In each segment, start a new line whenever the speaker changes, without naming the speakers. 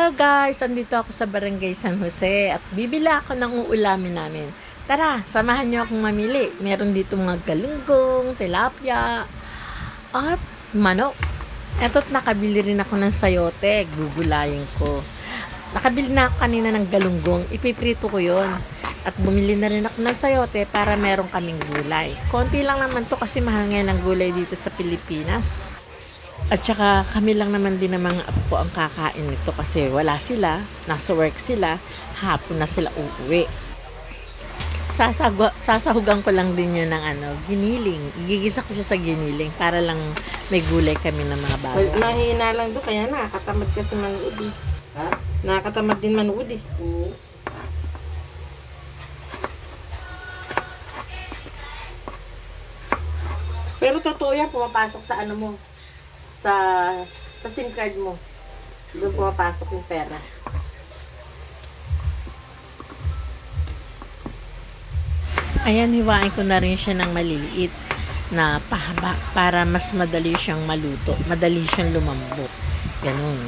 Hello guys! Andito ako sa Barangay San Jose at bibila ako ng uulamin namin. Tara, samahan niyo akong mamili. Meron dito mga galunggong, tilapia, at manok. Eto't nakabili rin ako ng sayote. Gugulayin ko. Nakabili na ako kanina ng galunggong. Ipiprito ko yon. At bumili na rin ako ng sayote para meron kaming gulay. Konti lang naman to kasi mahal ngayon ang gulay dito sa Pilipinas. At saka kami lang naman din ng mga apo ko ang kakain nito kasi wala sila, nasa work sila, hapon na sila uuwi. Sasahugan ko lang din yun ng giniling. Igigisa ko siya sa giniling para lang may gulay kami ng mga bago.
Mahina lang doon, kaya nakakatamad kasi manood eh.
Ha?
Nakakatamad din manood eh.
Oo.
Pero totoo yan, pumapasok sa ano mo. Sa SIM card mo. Doon pumapasok yung pera.
Ayan, hiwain ko na rin siya ng maliliit na pahaba para mas madali siyang maluto. Madali siyang lumambot. Ganun.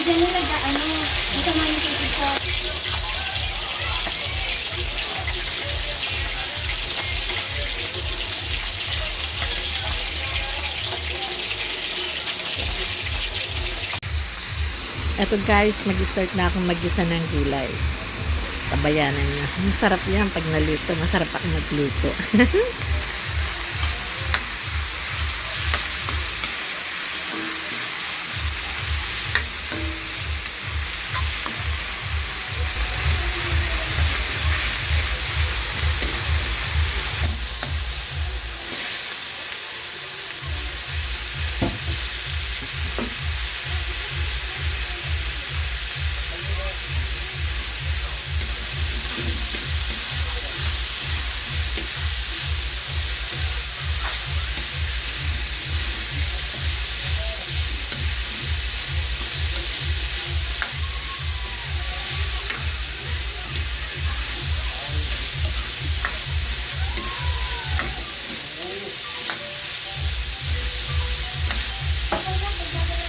Diyan na nag-ano, ito nga yung tubig ko.
Eto guys, mag-start na akong mag-isa ng gulay. Tabayanan niya. Masarap yan pag naluto. Masarap ako magluto.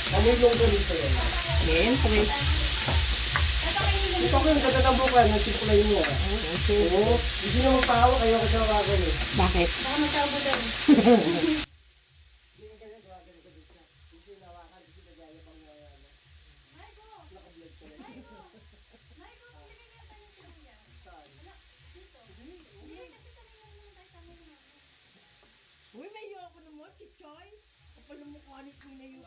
Ano yung longga dito yan?
Siyempre.
Ito ko yung ganda ng buka, nagsikulay mo. Oo. Hindi na magpahawak, ayaw ko sa wagan eh.
Bakit?
Baka magtabo daw.
Uy, may ako naman, si Choy. Kapal ng mukha ni Tina yung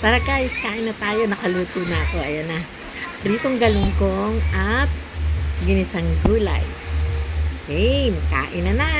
Tara guys, kain na tayo. Nakaluto na ako. Ayan na. Pritong galungkong at ginisang gulay. Okay, kain na na.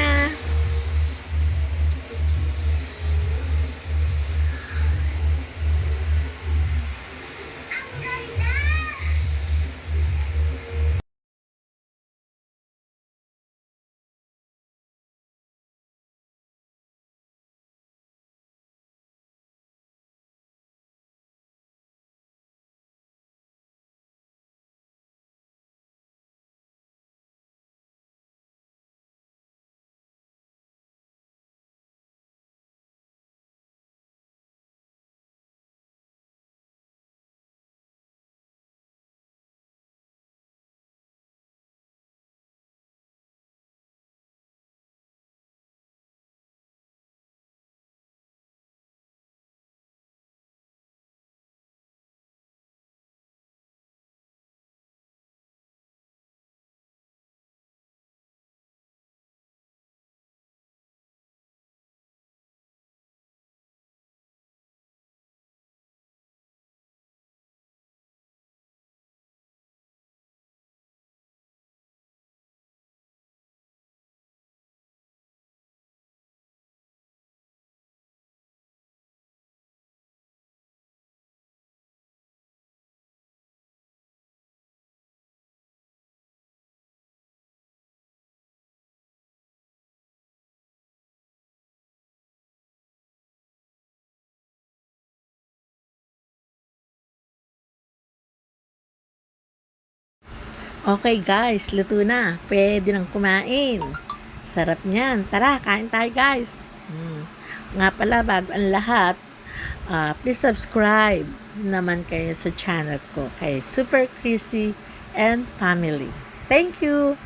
Okay guys, luto na. Pwede nang kumain. Sarap niyan. Tara, kain tayo guys. Nga pala, bago ang lahat, please subscribe naman kayo sa channel ko kay Super Chrissy and Family. Thank you!